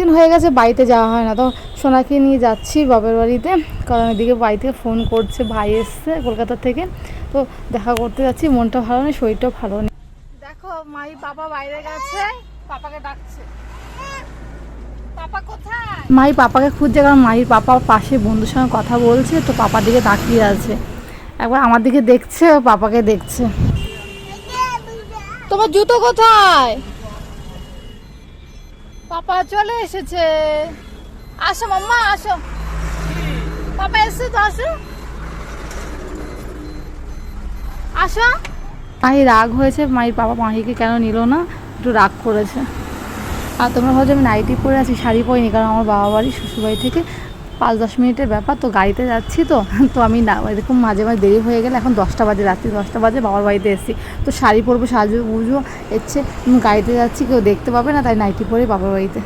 দিন হয়ে গেছে বাড়িতে যাওয়া হয় না, তো সোনাকে নিয়ে যাচ্ছি বাবার বাড়িতে, কারণ এদিকে বাড়িতে ফোন করছে, ভাই এসছে কলকাতা থেকে, তো দেখা করতে যাচ্ছি। মনটা ভালো নেই, শরীরটাও ভালো নেই। দেখো মাই পাপা বাইরে গেছে, পাপাকে ডাকছে। পাপা কোথায়? মাই পাপাকে খুঁজছে, কারণ মায়ের পাপা পাশে বন্ধুর সঙ্গে কথা বলছে, তো পাপার দিকে তাকিয়ে আছে, একবার আমার দিকে দেখছে, পাপাকে দেখছে। তোমার জুতো কোথায়? পাপা চলে এসেছে, আসো মাম্মা আসো, পাপা এসে তো আসো আসো। মাহি রাগ হয়েছে, মাহির পাপা মাহিকে কেন নিল না, একটু রাগ করেছে। আর তোমরা ভাবছো আমি নাইটি পরে আছি, শাড়ি পরিনি, কারণ আমার বাবা বাড়ি শ্বশুরবাড়ি থেকে 5-10 মিনিটের ব্যাপার, তো গাড়িতে যাচ্ছি, তো আমি না এরকম মাঝে মাঝে দেরি হয়ে গেলে, এখন 10টা বাজে, রাত্রি 10টা বাজে, বাবার বাড়িতে এসেছি, তো শাড়ি পরবো, সাজবো বুঝবো, গাড়িতে যাচ্ছি, কেউ দেখতে পাবে না, তাই নাইটি পরে বাবার বাড়িতে।